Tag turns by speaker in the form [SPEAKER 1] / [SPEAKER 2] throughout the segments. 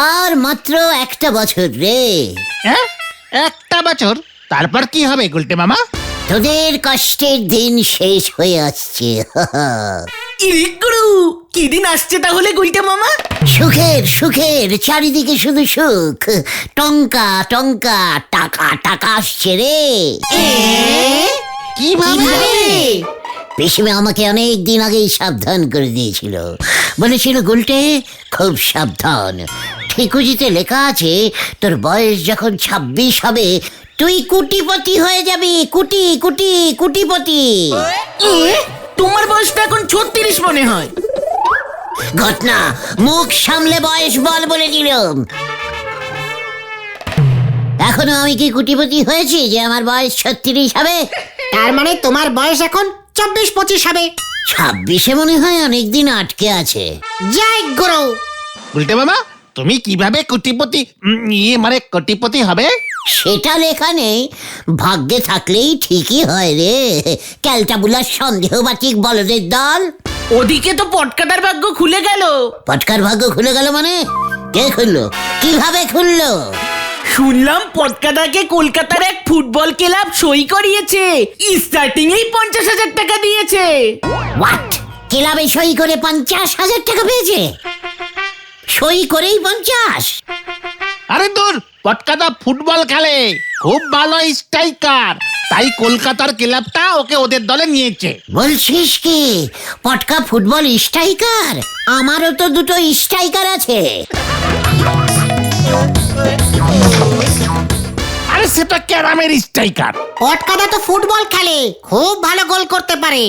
[SPEAKER 1] আর মাত্র একটা বছর রে।
[SPEAKER 2] হ্যাঁ, একটা বছর? তারপর কি হবে গুলটে মামা?
[SPEAKER 1] তোদের কষ্টের দিন শেষ হয়ে আসছে।
[SPEAKER 3] ইরিগুরু, কি দিন আসছে তাহলে গুলটে মামা?
[SPEAKER 1] সুখের সুখের, চারিদিকে শুধু সুখ, টঙ্কা টঙ্কা, টাকা টাকা আসছে রে।
[SPEAKER 2] কিভাবে?
[SPEAKER 1] পিসিমা আমাকে অনেক দিন আগেই সাবধান করে দিয়েছিল, বলেছিল গুলটে খুব সাবধান, ঠিকুজিতে লেখা আছে তোর বয়স যখন 26 হবে তুই কুটিপতি হয়ে যাবি, কুটি কুটি কুটিপতি।
[SPEAKER 3] তোমার বয়সটা এখন 36 মনে হয়।
[SPEAKER 1] ঘটনা, মুখ সামলে বয়স বল বলে দিলাম। এখনো আমি কি কুটিপতি হয়েছি যে আমার বয়স 36 হবে?
[SPEAKER 4] তার মানে তোমার বয়স এখন 24-25 হবে।
[SPEAKER 1] 26-এ মনে হয় অনেকদিন আটকে আছে।
[SPEAKER 4] জয় গুরু।
[SPEAKER 2] গুলটে মামা, তুমি কিভাবে কোটিপতি মানে কোটিপতি হবে?
[SPEAKER 1] সেটা লেখা নেই, ভাগ্যে থাকলেই ঠিকই হয় রে। ক্যালটাবুলার সন্দেহবাতিক বলদের দল।
[SPEAKER 3] ওদিকে তো পটকাটার ভাগ্য খুলে গেল।
[SPEAKER 1] পটকার ভাগ্য খুলে গেল মানে? কে খুললো? কিভাবে খুললো?
[SPEAKER 3] শুনলাম পটকাটাকে কলকাতার এক ফুটবল ক্লাব সই করিয়েছে, স্টার্টিং এই 50,000 টাকা দিয়েছে।
[SPEAKER 1] হোয়াট? ক্লাবে সই করে 50,000 টাকা পেয়েছে? সই করেই 50?
[SPEAKER 2] আরে দূর, পটকাদা ফুটবল খেলে, খুব ভালো স্ট্রাইকার, তাই কলকাতার ক্লাবটা ওকে ওদের দলে নিয়েছে।
[SPEAKER 1] বলছিস কি পটকা ফুটবল স্ট্রাইকার? আমারও তো দুটো স্ট্রাইকার আছে।
[SPEAKER 2] আরে সেটা ক্যারামের স্ট্রাইকার।
[SPEAKER 4] পটকাদা তো ফুটবল খেলে, খুব ভালো গোল করতে পারে।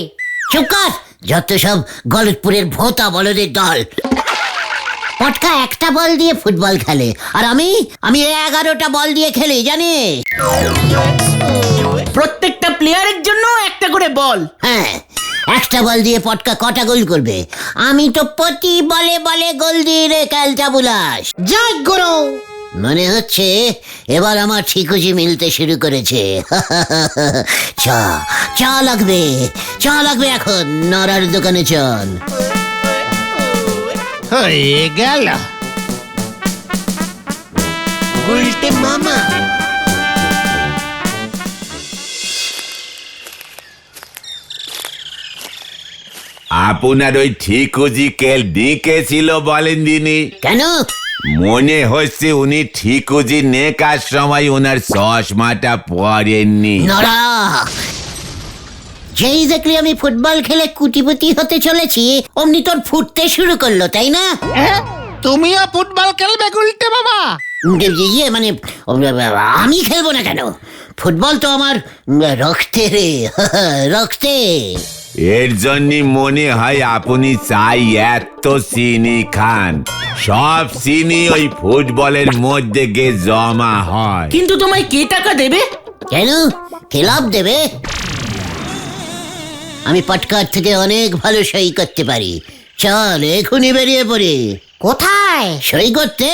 [SPEAKER 1] চুপ কর, যত সব গলতপুরের ভোতা বলদের দল। পটকা একটা বল দিয়ে ফুটবল খেলে, আর আমি 11টা বল দিয়ে খেলি, জানিস?
[SPEAKER 3] প্রত্যেকটা প্লেয়ারের জন্য একটা করে বল।
[SPEAKER 1] হ্যাঁ, একটা বল দিয়ে পটকা কটা গোল করবে? আমি তো প্রতি বলে বলে গোল দিই রে ক্যালটাবুলাস।
[SPEAKER 4] জয় গুরু।
[SPEAKER 1] মনে হচ্ছে এবার আমার ঠিকুজি মিলতে শুরু করেছে। চা চা লাগবে, চা লাগবে এখন, নড়ার দোকানে চল।
[SPEAKER 2] হয়ে গেল।
[SPEAKER 3] গুলটে মামা।
[SPEAKER 5] আপনার ওই ঠিকুজিকে ডেকেছিল বলেন দিনি?
[SPEAKER 1] কেন?
[SPEAKER 5] মনে হচ্ছে উনি ঠিকুজি নেকার সময় ওনার চশমাটা পরেননি।
[SPEAKER 1] নড়া, যেই দেখলি আমি ফুটবল খেলে কুটিপতি হতে চলেছি অমনি তোর ফুটতে শুরু করলো, তাই না?
[SPEAKER 2] হ্যাঁ, তুমিও ফুটবল খেলবে গুলটে মামা?
[SPEAKER 1] ইয়ে মানে আমি খেলবো না কেন? ফুটবল তো আমার রক্তে রে, রক্তে।
[SPEAKER 5] এর জন্য মনে হয় আপনি চাই এত চিনি খান, সব চিনি ওই ফুটবলের মধ্যে গিয়ে জমা হয়।
[SPEAKER 3] কিন্তু তোমায় কে টাকা দেবে?
[SPEAKER 1] কেন? ক্লাব দেবে? আমি পটকার থেকে অনেক ভালো সই করতে পারি, চল এখনই বেরিয়ে পড়ি।
[SPEAKER 4] কোথায়?
[SPEAKER 1] সই করতে?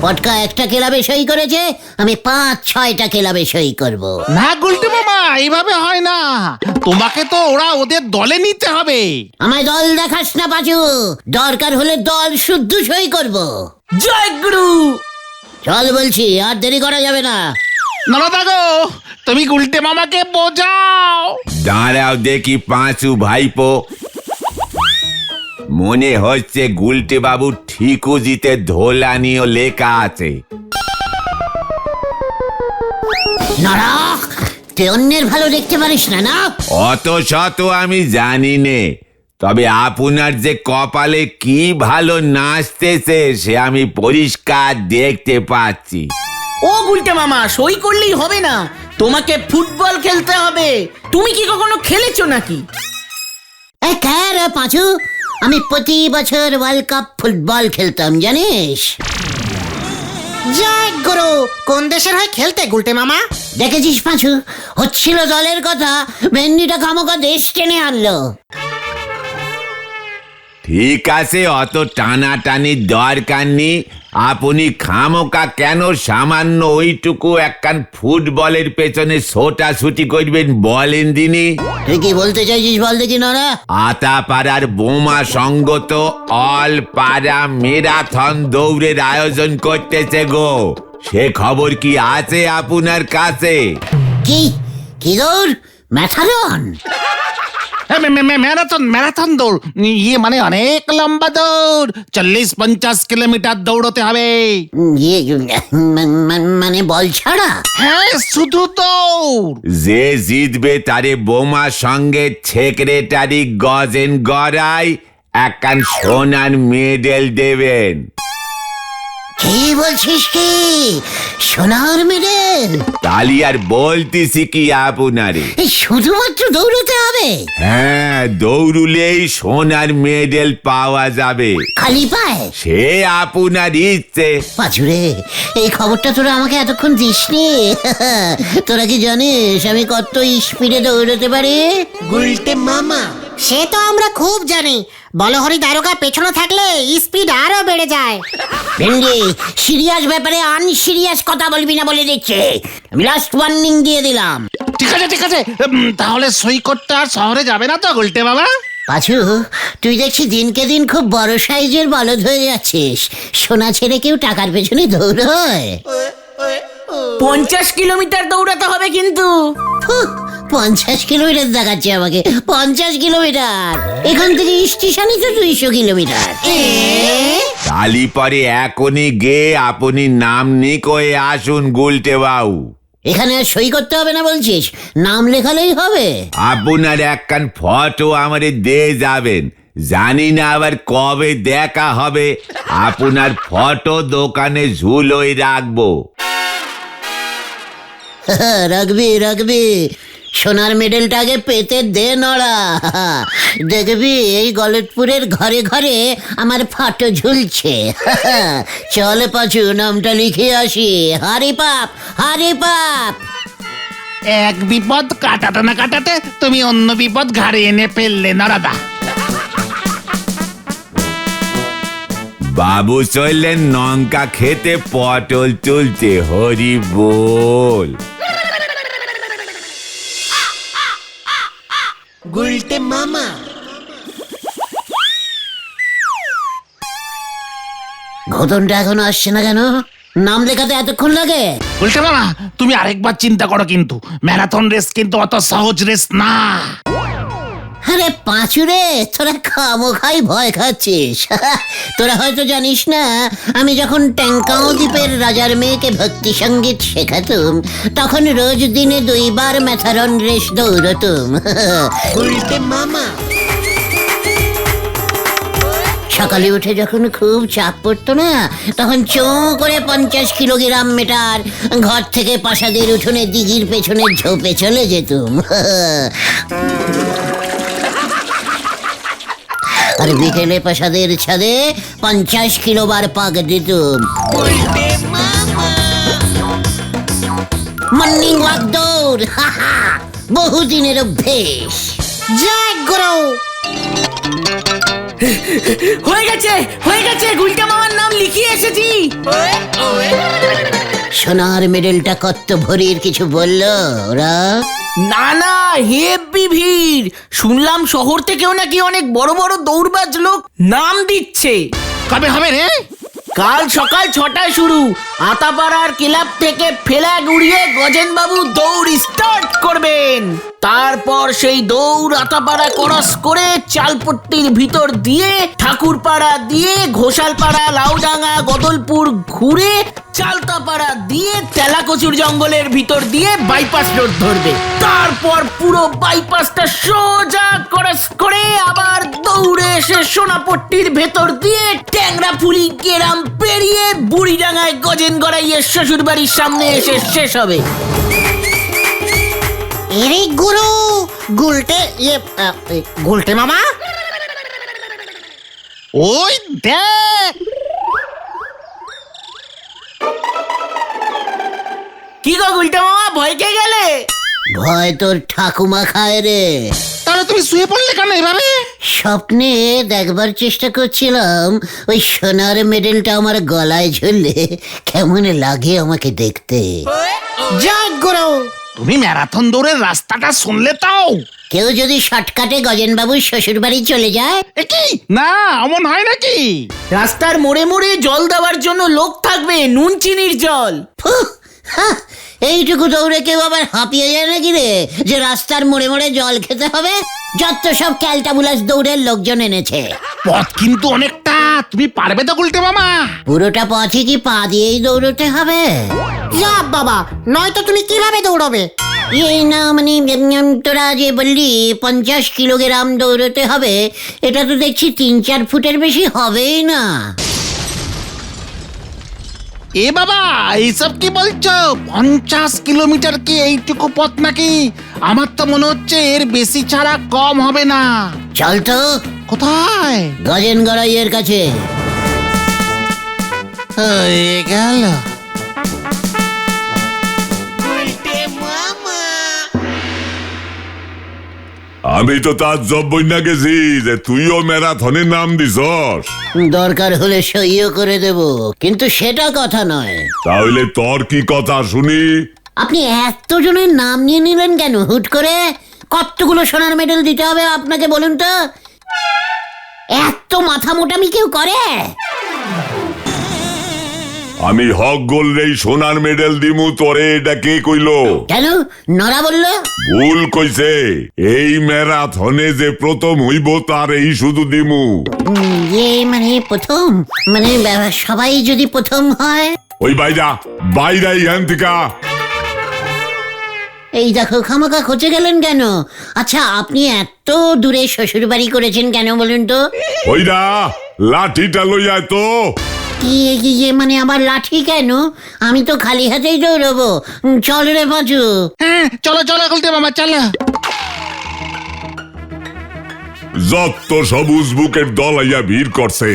[SPEAKER 1] পটকা একটা ক্লাবে সই করেছে, আমি 5-6টা ক্লাবে সই করব।
[SPEAKER 2] না গুলটে মামা, এইভাবে হয় না, তোমাকে তো ওরা ওদের দলে নিতে হবে।
[SPEAKER 1] আমায় দল দেখাস না পাচু, দরকার হলে দল শুদ্ধ সই করব।
[SPEAKER 3] জয় গুরু।
[SPEAKER 1] চল বলছি, আর দেরি করা যাবে না।
[SPEAKER 2] নরদা গো, তুমি গুলটে মামাকে বোঝাও।
[SPEAKER 5] দাঁড়াও দেখি পাঁচু ভাইপো, মনে হচ্ছে গুলটে বাবু ঠিকুজিতে ধোলানিও লেখা আছে।
[SPEAKER 1] নড়া, তুই অন্যের ভালো দেখতে পারিস না? না
[SPEAKER 5] অত শত আমি জানি নে, তবে আপনার যে কপালে কি ভালো নাচতেছে সে আমি পরিষ্কার দেখতে পাচ্ছি।
[SPEAKER 3] ও গুলটে মামা, সই করলেই হবে না, তোমাকে ফুটবল খেলতে হবে। তুমি কি কখনো খেলেছো নাকি?
[SPEAKER 1] এই কার পাঁচু, আমি প্রতি বছর ওয়ার্ল্ড কাপ ফুটবল খেলতাম, জানিস?
[SPEAKER 4] জয় গুরু। কোন দেশের হয়ে খেলতে গুলটে মামা?
[SPEAKER 1] দেখেছিস পাঁচু, হচ্ছিল দলের কথা, ভেন্ডিটা খামোকা দেশ টেনে আনলো।
[SPEAKER 5] ঠিক আছে, অত টানাটানির দরকার নেই। আপনি খামোকা কেন সামান্য ওইটুকু একখান ফুটবলের পেছনে ছোটাছুটি করবেন বলেন দিনি?
[SPEAKER 1] তুই কি বলতে চাইছিস বল দেখি নরা?
[SPEAKER 5] আতাপাড়ার বোমা সঙ্গত অল পাড়া ম্যারাথন দৌড়ের আয়োজন করতেছে গো, সে খবর কি আছে আপনার কাছে?
[SPEAKER 1] কি কি দৌড়? ম্যাথারন?
[SPEAKER 2] ম্যারাথন দৌড়, ইয়ে মানে অনেক লম্বা দৌড়, 40-50 কিলোমিটার দৌড়তে হবে।
[SPEAKER 1] ইয়ে, মানে বল ছাড়া?
[SPEAKER 2] হ্যাঁ, শুধু দৌড়।
[SPEAKER 5] যে জিতবে তারে বোমা সঙ্গে সেক্রেটারি গজেন গড়াই একখান সোনার মেডেল দেবেন।
[SPEAKER 1] কি বলছিস কি? সোনার মেডেল?
[SPEAKER 5] তালি আর বলতেছি কি আপনারে?
[SPEAKER 1] এই শুধুমাত্র দৌড়তে হবে?
[SPEAKER 5] হ্যাঁ, দৌড়ুলেই সোনার মেডেল পাওয়া যাবে।
[SPEAKER 1] খালি পায়?
[SPEAKER 5] সে আপনার ইচ্ছে।
[SPEAKER 1] পাঁচুরে, এই খবরটা তোরা আমাকে এতক্ষণ দিসনি। তোরা কি জানিস আমি কত স্পিডে দৌড়তে পারি?
[SPEAKER 4] গুলটে মামা, সে তো আমরা খুব জানি। বলহরি দারোগা পেছনে থাকলে স্পিড আরো বেড়ে যায়।
[SPEAKER 1] ভেন্ডি, সিরিয়াস ব্যাপারে আনসিরিয়াস কথা বলবি না বলে দিচ্ছে। আমি লাস্ট ওয়ার্নিং দিয়ে দিলাম।
[SPEAKER 2] ঠিক আছে, তাহলে সই করতে আর শহরে যাবে না তো গুলটে বাবা?
[SPEAKER 1] পাঁচু, তুই দেখছি দিনকে দিন খুব বড় সাইজের বলদ হয়ে যাচ্ছিস। সোনা ছেড়ে কেউ টাকার পেছনে দৌড়য়?
[SPEAKER 3] 50 কিলোমিটার দৌড়াতে হবে কিন্তু।
[SPEAKER 1] 50 কিলোমিটার দেখাচ্ছে আমাকে? 50 কিলোমিটার? এখান থেকে স্টেশনই তো 200 কিলোমিটার।
[SPEAKER 5] তালি পরে এখনই গে আপনি নাম নিকয়ে আসুন গুলটে বাবু।
[SPEAKER 1] এখানে আর সই করতে হবে না বলছিস? নাম লেখালেই হবে?
[SPEAKER 5] আপনার একখান ফটো আমারে দিয়ে যাবেন। জানি না আবার কবে দেখা হবে। আপনার ফটো দোকানে ঝুলোই রাখবো।
[SPEAKER 1] রাখবি রাখবি। সোনার মেডেলটা আগে পেতে দে নড়া। দেখবি এই গলতপুরের ঘরে ঘরে আমার ফটো ঝুলছে। চল পাঁচু, নামটা লিখে আসি। হারি পাপ, হারি পাপ।
[SPEAKER 2] এক বিপদ কাটাতে না কাটাতে তুমি অন্য বিপদ ঘাড়ে এনে ফেললে নরাদা।
[SPEAKER 5] বাবু চললেন লঙ্কা খেতে, পটল তুলতে। হরি বল।
[SPEAKER 4] গুলটে মামা,
[SPEAKER 1] ঘটনটা এখনো আসছে না কেন? নাম লেখাতে এতক্ষণ লাগে?
[SPEAKER 2] গুলটে বাবা, তুমি আরেকবার চিন্তা করো কিন্তু। ম্যারাথন রেস কিন্তু অত সহজ রেস না।
[SPEAKER 1] আরে পাঁচুরে, তোরা খামোখাই ভয় খাচ্ছিস। তোরা হয়তো জানিস না, আমি যখন ট্যাঙ্কাও দ্বীপের রাজার মেয়েকে ভক্তি সঙ্গীত শেখাতুম, তখন রোজ দিনে 2 বার ম্যাথারন রেস দৌড়তুম।
[SPEAKER 4] গুলটে মামা,
[SPEAKER 1] সকালে উঠে যখন খুব চাপ পড়তো না, তখন চোঁ করে 50 কিলোগ্রাম মেটার ঘর থেকে প্রাসাদের উঠোনে দিঘির পেছনে ঝোপে চলে যেতুম। আর বিকেলে প্রাসাদের ছাদে 50 কিলোবার পাক দিতুম। মর্নিং ওয়াক দৌড়, বহুদিনের অভ্যেস।
[SPEAKER 4] জয় গুরু।
[SPEAKER 3] হয়ে গেছে, গুলটা মামার নাম লিখিয়ে এসেছি।
[SPEAKER 1] সোনার মেডেলটা কত ভরির কিছু বললো ওরা?
[SPEAKER 3] না, হেব্বি ভিড়। শুনলাম শহর থেকেও নাকি অনেক বড় বড় দৌড়বাজ লোক নাম দিচ্ছে।
[SPEAKER 2] কবে হবে রে?
[SPEAKER 3] কাল সকাল 6টায় শুরু। আতাপাড়ার ক্লাব থেকে ফ্ল্যাগ উড়িয়ে গজেনবাবু দৌড় স্টার্ট করবেন। তারপর সেই দৌড় আতাপাড়া ক্রস করে চালপট্টির ভিতর দিয়ে, ঠাকুরপাড়া দিয়ে, ঘোষালপাড়া, লাউডাঙ্গা, গদলপুর ঘুরে চালতাপাড়া দিয়ে তেলাকচুর জঙ্গলের ভিতর দিয়ে বাইপাস রোড ধরবে। তারপর পুরো বাইপাসটা সোজা ক্রস করে আবার দৌড়ে এসে সোনাপট্টির ভেতর দিয়ে ট্যাংরাফুলি গ্রাম পেরিয়ে বুড়িডাঙ্গায় গজেন গড়াইয়ের শ্বশুর বাড়ির সামনে এসে শেষ হবে।
[SPEAKER 4] এরে গুরু, গুলটে গুলটে মামা,
[SPEAKER 2] ওই দেখ।
[SPEAKER 3] কি গো গুলটা মামা, ভয় কে গেলে?
[SPEAKER 1] ভয় তোর ঠাকুমা খায় রে।
[SPEAKER 2] তাহলে তুমি শুয়ে পড়লে কেন এভাবে?
[SPEAKER 1] স্বপ্নে দেখবার চেষ্টা করছিলাম ওই সোনার মেডেলটা আমার গলায় ঝুললে কেমন লাগে আমাকে দেখতে।
[SPEAKER 4] জয় গুরু।
[SPEAKER 2] তুমি ম্যারাথন দৌড়ের রাস্তাটা শুনলে তাও?
[SPEAKER 1] কেউ যদি শর্টকাটে গজেনবাবুর শ্বশুর বাড়ি চলে যায়,
[SPEAKER 2] এ কি না অমন হয় নাকি?
[SPEAKER 3] রাস্তার মোড়ে মোড়ে জল দেওয়ার জন্য লোক থাকবে, নুন চিনির জল।
[SPEAKER 1] ফুহ, হাহ, এইটুকু দৌড়ে কেউ আবার হাঁপিয়ে যায় নাকি রে, যে রাস্তার মোড়ে মোড়ে জল খেতে হবে? যত সব ক্যালটাবুলাস দৌড়ের লোকজন এনেছে।
[SPEAKER 2] পথ কিন্তু অনেকটা, তুমি পারবে তো গুলটে মামা?
[SPEAKER 1] পুরোটা পথে কি পা দিয়েই দৌড়তে হবে?
[SPEAKER 4] যা বাবা, নয়তো তুমি কিভাবে দৌড়বে?
[SPEAKER 1] এই না মানে তোরা যে বললি 50 কিলোগ্রাম দৌড়তে হবে, এটা তো দেখছি 3-4 ফুটের বেশি হবেই না।
[SPEAKER 2] এ বাবা এইসব কি বলছো? 50 কিলোমিটার কি এইটুকু পথ নাকি? আমার তো মনে হচ্ছে এর বেশি ছাড়া কম হবে না।
[SPEAKER 1] চল তো
[SPEAKER 2] কোথায়?
[SPEAKER 1] গজেন গড়াইয়ের কাছে।
[SPEAKER 2] হয়ে গেল।
[SPEAKER 6] আমি তো তার জব্বই না গেছি যে তুইও ম্যারাথনের নাম দিছস।
[SPEAKER 1] দরকার হলে সইও করে দেব, কিন্তু সেটা কথা নয়।
[SPEAKER 6] তাহলে তোর কি কথা শুনি?
[SPEAKER 1] আপনি এতজনের নাম নিয়ে নিলেন কেন হুট করে? কতগুলো সোনার মেডেল দিতে হবে আপনাকে বলুন তো? এত মাথা মোটামি কেউ করে?
[SPEAKER 6] আমি হক গোল্ডেই সোনার মেডেল দিমু, তোরে এটা কে কইলো?
[SPEAKER 1] কেন নরা বললো?
[SPEAKER 6] ভুল কইছে। এই ম্যারাথনে যে প্রথম হইব তার এই শুধু দিমু।
[SPEAKER 1] মানে প্রথম মানে সবাই যদি প্রথম হয়?
[SPEAKER 6] ওই বাইরা বাইরা ইয়ান থেকে।
[SPEAKER 1] এই দেখো খামাকা খচে গেলেন কেন? আচ্ছা আপনি এত দূরে শ্বশুর বাড়ি করেছেন কেন বলুন তো?
[SPEAKER 6] ওইরা লাঠিটা লইয়া তো।
[SPEAKER 1] মানে আবার লাঠি কেন? আমি তো খালি হাতেই দৌড়বো। চল রে পাঁচু।
[SPEAKER 2] হ্যাঁ চলো চলো গুলটে মামা চলো।
[SPEAKER 6] যত সবুজ বুকের দল আইয়া ভিড় করছে।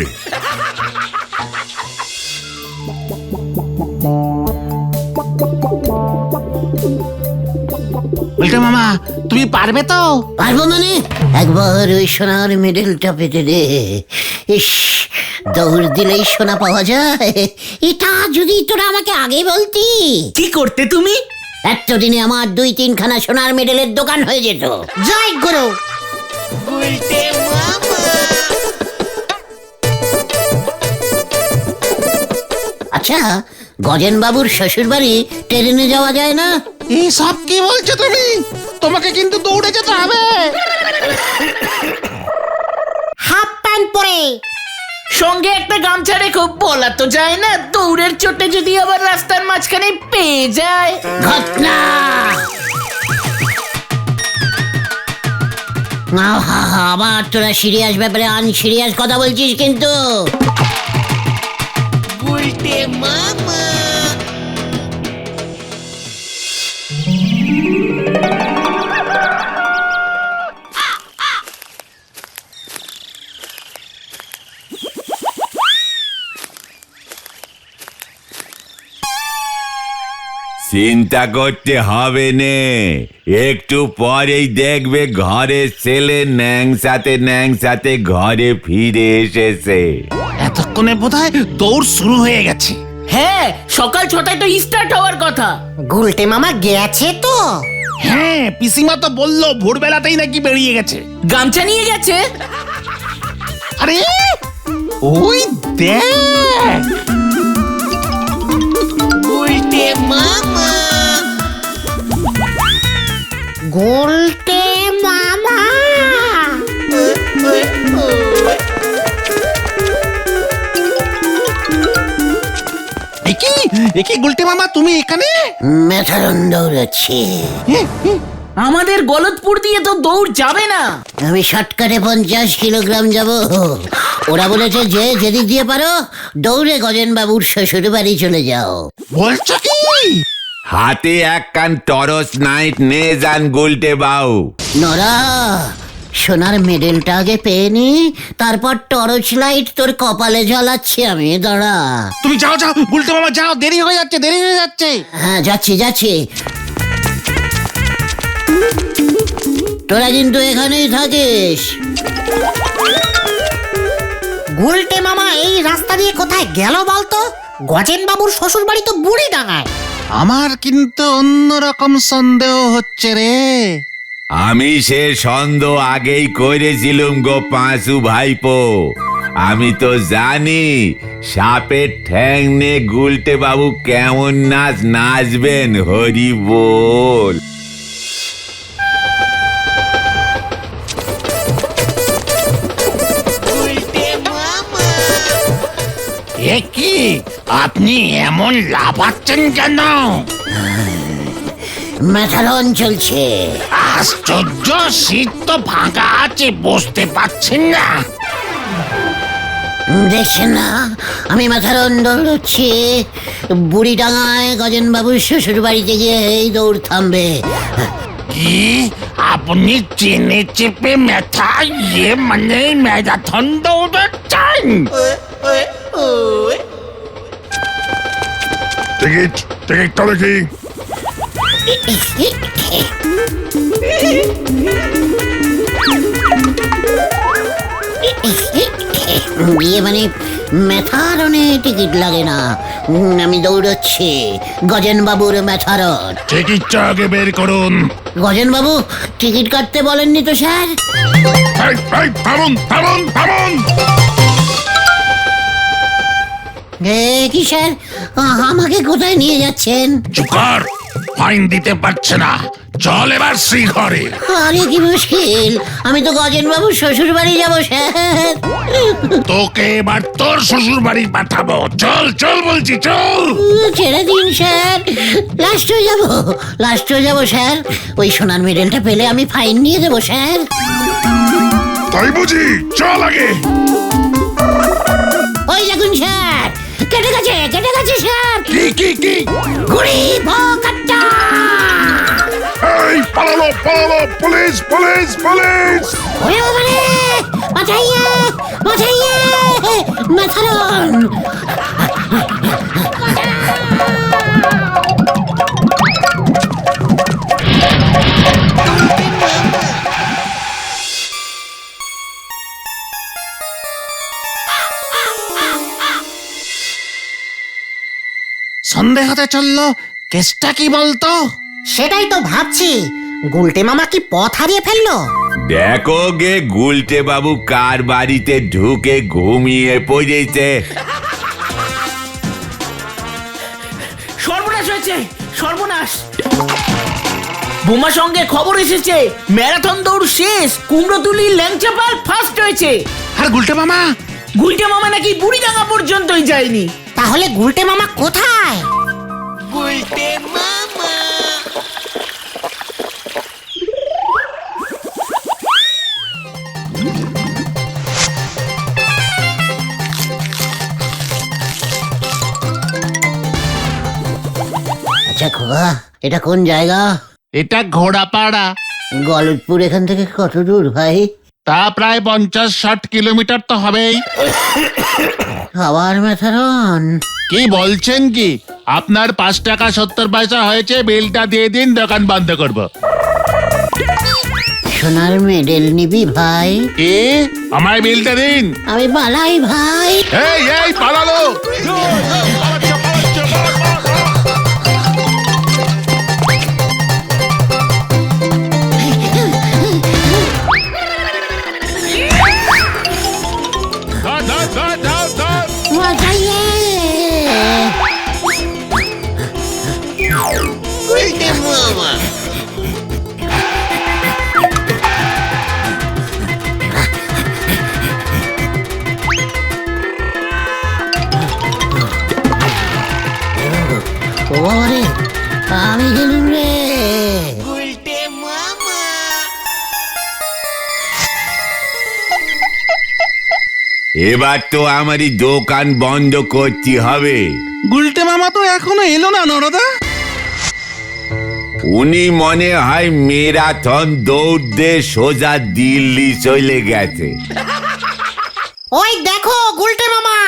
[SPEAKER 2] গুলটে মামা তুমি পারবে তো?
[SPEAKER 1] পারবো মানে? একবার ওই সোনার মেডেলটা পেতে দে। ইস, দৌড় দিলেই সোনা পাওয়া যায়, এটা যদি তোরা আমাকে আগে বলতি।
[SPEAKER 3] কি করতে তুমি?
[SPEAKER 1] এতদিনে আমার 2-3 খানা সোনার মেডেলের দোকান হয়ে যেত।
[SPEAKER 4] জয় গুরু।
[SPEAKER 1] আচ্ছা গজেন বাবুর শ্বশুর বাড়ি ট্রেনে যাওয়া যায় না?
[SPEAKER 2] এইসব কি বলছো তুমি? তোমাকে কিন্তু দৌড়ে যেতে হবে।
[SPEAKER 4] হাফ প্যান্ট পরে।
[SPEAKER 3] সঙ্গে একটা গামছা রেখো, বলা তো যায় না, দৌড়ের চোটে যদি আবার রাস্তার মাঝখানে পেয়ে যায়।
[SPEAKER 1] ঘটনা আবার তোরা সিরিয়াস ব্যাপারে আনসিরিয়াস কথা বলছিস কিন্তু।
[SPEAKER 5] চিন্তা করতে হবে নে, একটু পরেই দেখবে ঘরের ছেলে ন্যাংসাতে ঘরে ফিরে এসেছে।
[SPEAKER 2] এতক্ষণে বোধহয় দৌড় শুরু হয়ে গেছে।
[SPEAKER 3] হ্যাঁ, সকাল 6টায় তো স্টার্ট হওয়ার কথা।
[SPEAKER 4] গুলটে মামা গেছে তো?
[SPEAKER 2] হ্যাঁ পিসিমা তো বললো ভোরবেলাতেই নাকি বেরিয়ে গেছে।
[SPEAKER 3] গামছা নিয়ে গেছে।
[SPEAKER 2] আরে ওই দেখ।
[SPEAKER 4] গুলটে মামা।
[SPEAKER 2] একে গুলটে মামা তুমি এখানে?
[SPEAKER 1] ম্যাথারন দৌড়াচ্ছি।
[SPEAKER 3] আমাদের গলতপুর দিয়ে তো দৌড় যাবে না।
[SPEAKER 1] আমি শর্টকাটে 50 কিলোগ্রাম যাব। ওরা বলেছে যে যেদিক দিয়ে পারো দৌড়ে গজেন বাবুর শ্বশুর বাড়ি চলে যাও।
[SPEAKER 2] বলছো কি?
[SPEAKER 5] হাতে এক কান টরচ নাইট নে যান গুলটে বাউ।
[SPEAKER 1] নরা, সোনার মেডেলটা আগে পেয়ে নি, তারপর টর্চ লাইট তোর কপালে জ্বালাচ্ছি আমি। দাঁড়া।
[SPEAKER 2] তুমি যাও যাও গুলটে মামা যাও, দেরি হয়ে যাচ্ছে।
[SPEAKER 1] হ্যাঁ যাচ্ছি। তোরা কিন্তু এখানেই থাকিস।
[SPEAKER 4] গুলটে মামা এই রাস্তা দিয়ে কোথায় গেল বলতো? গজেন বাবুর শ্বশুর বাড়ি তো বুড়ি ডাঙায়।
[SPEAKER 2] আমার কিন্তু অন্যরকম সন্দেহ হচ্ছে রে।
[SPEAKER 5] আমি সে সন্দেহ আগেই করেছিলুম গো পাঁচু ভাইপো। আমি তো জানি সাপের ঠ্যাং নে গুলটে বাবু কেমন নাচ নাচবেন, হরি বল।
[SPEAKER 2] কি আপনি এমন লাফাচ্ছেন কেন?
[SPEAKER 1] মেথারন চলছে।
[SPEAKER 2] আশ্চর্য, শীত তো ফাঁকা আছে, বসতে পারছেন না?
[SPEAKER 1] দেখছেন না আমি মেথারন দৌড়চ্ছি। বুড়িডাঙ্গায় গজেন বাবুর শ্বশুর বাড়িতে গিয়ে এই দৌড় থামবে।
[SPEAKER 2] কি আপনি চেনে চেপে মেথা মানে ম্যারাথন দৌড়াচ্ছেন?
[SPEAKER 6] টিকিটটা দেখি।
[SPEAKER 1] ইয়ে মানে মেথারনে টিকিট লাগে না। আমি দৌড়চ্ছি গজেন বাবুর মেথারন।
[SPEAKER 6] টিকিটটা আগে বের করুন।
[SPEAKER 1] গজেন বাবু টিকিট কাটতে বলেননি তো স্যার।
[SPEAKER 6] থামুন থামুন থামুন।
[SPEAKER 1] কি স্যার, আমাকে কোথায় নিয়ে যাচ্ছেন?
[SPEAKER 6] চুকার, ফাইন দিতে পারছে না, চল এবার শ্রীঘরে।
[SPEAKER 1] আরে কি মুশকিল, আমি তো গজেন বাবুর শ্বশুর বাড়ি যাবো স্যার।
[SPEAKER 6] তোকে এবার তোর শ্বশুর বাড়ি পাঠাবো। চল চল বলছি, চল।
[SPEAKER 1] ছেড়ে দিন স্যার, লাস্ট হয়ে যাবো স্যার। ওই সোনার মেডেলটা পেলে আমি ফাইন নিয়ে দেবো স্যার।
[SPEAKER 6] তাই বুঝি, চল আগে।
[SPEAKER 1] ওই দেখুন স্যার, কেটে গেছে স্যার।
[SPEAKER 6] কি
[SPEAKER 1] ঘুড়ি ভোকাট্টা।
[SPEAKER 6] এই পালালো, পুলিশ পুলিশ পুলিশ।
[SPEAKER 1] ওরে বাবারে, বাঁচাইয়ে মেথারন।
[SPEAKER 2] সন্দেহতে চললো, কেসটা কি বলতো?
[SPEAKER 4] সেটাই তো ভাবছি, গুলটে মামা কি পথ হারিয়ে ফেললো?
[SPEAKER 5] দেখো গে গুলটে বাবু কার বাড়িতে ঢুকে ঘুমিয়ে পড়েছে।
[SPEAKER 3] সর্বনাশ হয়েছে, সর্বনাশ। বোমা সঙ্গে খবর এসেছে ম্যারাথন দৌড় শেষ, কুমড়োতুলি ল্যাংচাপাল ফার্স্ট হয়েছে।
[SPEAKER 2] আর গুলটে মামা?
[SPEAKER 3] গুলটে মামা নাকি বুড়িডাঙ্গা পর্যন্তই যায়নি।
[SPEAKER 4] তাহলে গুলটে মামা কোথায়?
[SPEAKER 1] আচ্ছা খোকা, এটা কোন জায়গা?
[SPEAKER 2] এটা ঘোড়াপাড়া।
[SPEAKER 1] গলতপুর এখান থেকে কত দূর ভাই?
[SPEAKER 2] তা প্রায় 50-60 কিলোমিটার তো হবেই।
[SPEAKER 1] আবার মেথারন?
[SPEAKER 2] কি বলছেন কি? আপনার 5 টাকা 70 পয়সা হয়েছে, বিলটা দিয়ে দিন, দোকান বন্ধ করব।
[SPEAKER 1] সোনার মেডেল নিবি ভাই?
[SPEAKER 2] এ আমায় বিলটা দিন।
[SPEAKER 1] আমি পালাই ভাই।
[SPEAKER 6] এই পালালো।
[SPEAKER 1] বাঁচাইয়ে। ও বাবারে, আমি গেলুম রে।
[SPEAKER 5] এবার তো আমারই দোকান বন্ধ করতে হবে।
[SPEAKER 2] গুলটে মামা তো এখনো এলো না নরদা।
[SPEAKER 5] উনি মনে হয় ম্যারাথন দৌড় দিয়ে সোজা দিল্লি চলে গেছে।
[SPEAKER 4] ওই দেখো গুলটে মামা।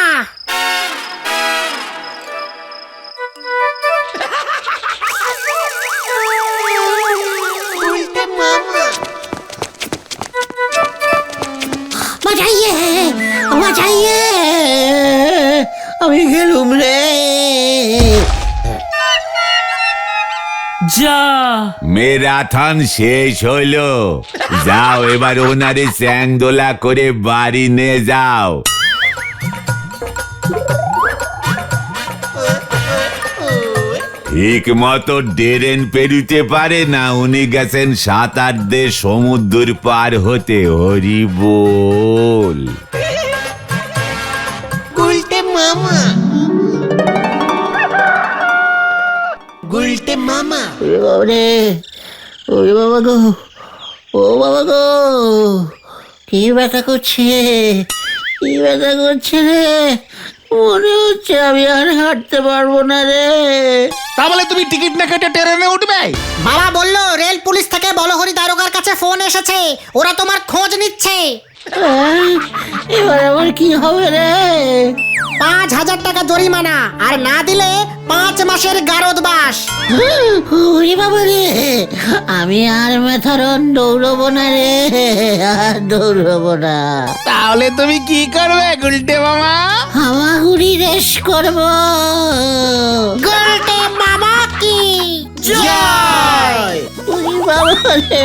[SPEAKER 1] বাঁচাইয়ে বাঁচাইয়ে, আমি গেলুম রে।
[SPEAKER 3] যা
[SPEAKER 5] মেরাথন শেষ হইলো। যাও এবার ওনারে চ্যাংদোলা করে বাড়ি নিয়ে যাও। ঠিক মতো ডেরেন পেরুতে পারে না, উনি গেছেন 7-8 দেশ সমুদ্র পার হতে। হরি বল।
[SPEAKER 4] গুলটে মামা, গুলটে মামা।
[SPEAKER 1] ওরে ওরে বাবা গো, ও বাবা গো, কি ব্যথা করছে, কি ব্যথা করছে রে। মনে হচ্ছে আমি আর হাঁটতে পারবো না রে।
[SPEAKER 2] তাহলে তুমি টিকিট না কেটে ট্রেনে উঠবে?
[SPEAKER 4] বাবা বললো রেল পুলিশ থেকে বলহরি দারোগার কাছে ফোন এসেছে, ওরা তোমার খোঁজ নিচ্ছে।
[SPEAKER 1] এবার আমার কি হবে রে?
[SPEAKER 4] 5,000 টাকা জরিমানা, আর না দিলে 5 মাসের গারদবাস।
[SPEAKER 1] ওরে বাবা রে, আমি আর ম্যাথারন দৌড়বো না রে, আর দৌড়বো না।
[SPEAKER 2] তাহলে তুমি কি করবে গুলটে মামা?
[SPEAKER 1] হামাগুড়ি রেস করবো।
[SPEAKER 4] গুলটে মামা কি
[SPEAKER 1] জয়! ওরে বাবা রে।